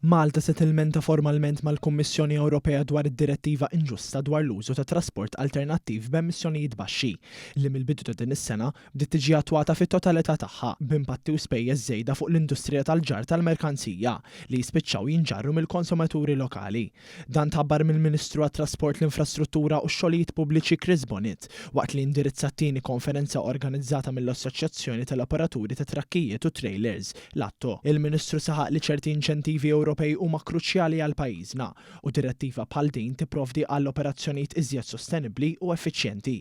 Malta settlementa formalment mal-Kummissjoni Ewropea dwar id-direttiva inġusta dwar l-użu ta' trasport alternattiv b'emissjonijiet baxxi li mill-bidu ta' din is-sena bdiet tiġi attwata fit-totalità tagħha b'impatti u spejjeż żejda fuq l-industrija tal-ġar tal-merkanzija li jispiċċaw jinġarru mill-konsumaturi lokali. Dan tħabbar mill-Ministru għat-Trasport, l-Infrastruttura u x-Xogħlijiet Pubbliċi Chris Bonnet waqt li indirizza t-tieni konferenza organizzata mill-Assoċjazzjoni tal-Operaturi ta' Trakkijiet u Trailers l-ATTO. Il-Ministru saħaq li ċerti inċentivi Ewropej huma kruċjali għal pajjiżna u direttiva bħal din tipprovdi għall operazzjonijiet iżjed sostenibbli u effiċjenti.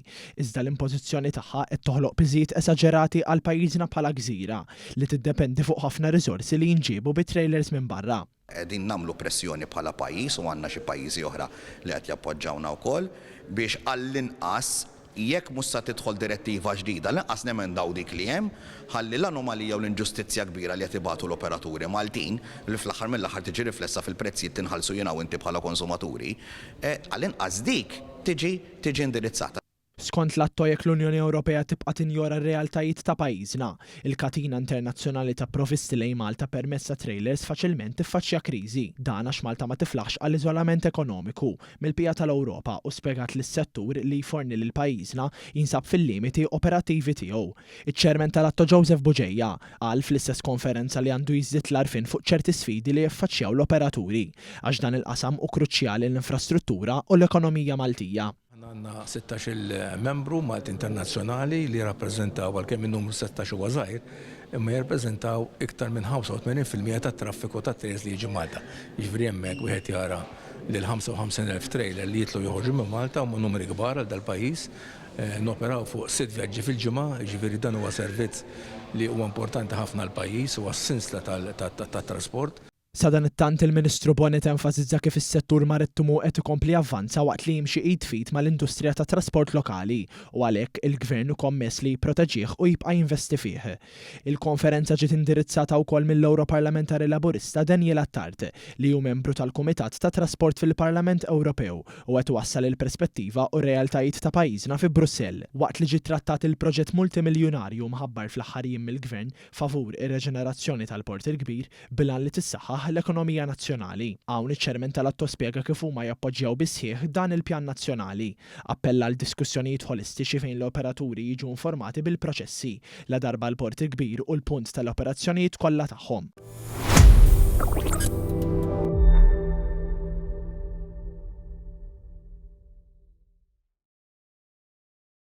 Iżda l-impożizzjoni tagħha qed toħloq piżijiet esaġerati għal pajjiżna bħala gżira li tiddependi fuq ħafna riżorsi li jinġiebu bit-trailers minn barra. Qegħdin nagħmlu pressjoni bħala pajjiż u għandna xi pajjiżi oħra li qed jappoġġawna wkoll biex għall-inqas jekk mhux se tidħol direttiva ġdida lanqas nemendaw dik li hemm ħalli l-anomalija u l-inġustizzja kbira li qed ibagħtu l-operaturi Maltin li fl-aħħar mill-aħħar tiġi riflessa fil-prezzijiet tinħallsu jiena u inti bħala konsumaturi, għall-inqas dik tiġi indirizzata. Skont l-atto jekk l-Unjoni Ewropea tibqa' tinjora r-realtajiet ta' pajjiżna, il-katina internazzjonali ta' provvisti lejn Malta permezz ta' trailers faċilment tiffaċċja kriżi. Dan għax Malta ma tiflaħx għall-iżolament ekonomiku mill-pija tal-Ewropa u spjegat lis-settur li jforni lil pajjiżna jinsab fil-limiti operattivi tiegħu. Iċ-ċermen tal-atto Joseph Buġejja qal fl-istess konferenza li għandu jiżdied l-għarfien fuq ċerti sfidi li jaffaċċjaw l-operaturi għax dan il-qasam hu kruċjali l-infrastruttura u l-ekonomija Maltija. Għanna 16 membru Malti internazzjonali li rappresentaw għal-kemm il-numru 16 huwa żgħir imma jirrappreżentaw iktar minn 85% tat-traffiku ta' trailers li jiġi Malta. Jiġifieri hemmhekk wieħed jara li l-55,000 trailer li jitlu joħorġu minn Malta huma numri kbar għal dal-pajjiż. Noperaw fuq 6 vjaġġi fil-ġimgħa, jiġifieri dan huwa servizz li huwa importanti ħafna għall-pajjiż huwa s-sinsla tat-trasport. Sa dan it-tant il-Ministru Bonnet enfasizza kif is-settur marittimu qed ikompli avvanza waqt li jimxi id fit mal-industrija tat trasport lokali u għalhekk il-Gvern ukommess li jipproteġih u jibqa' jinvesti fih. Il-konferenza ġiet indirizzata wkoll mill-Ewroparlamentari Laburista Daniel Attard li hu membru tal-Kumitat ta' Trasport fil-Parlament Ewropew u qed wassal il-perspettiva u r-realtajiet ta' pajjiżna fi Brussell waqt li ġie trattat il-proġett multimiljonarju mħabbar fl-aħħar jiem mill-Gvern favur ir-reġenerazzjoni tal-Port il-Kbir bilan li tissaħħaħ l-ekonomija nazzjonali. Hawn iċ-ċermen tal-atto spjega kif huma jappoġġjaw bisħieħ dan il-pjan nazzjonali. Appella għal diskussjonijiet holistiċi fejn l-operaturi jiġu informati bil-proċessi la darba l-Port il-Kbir u l-punt tal-operazzjonijiet kollha tagħhom.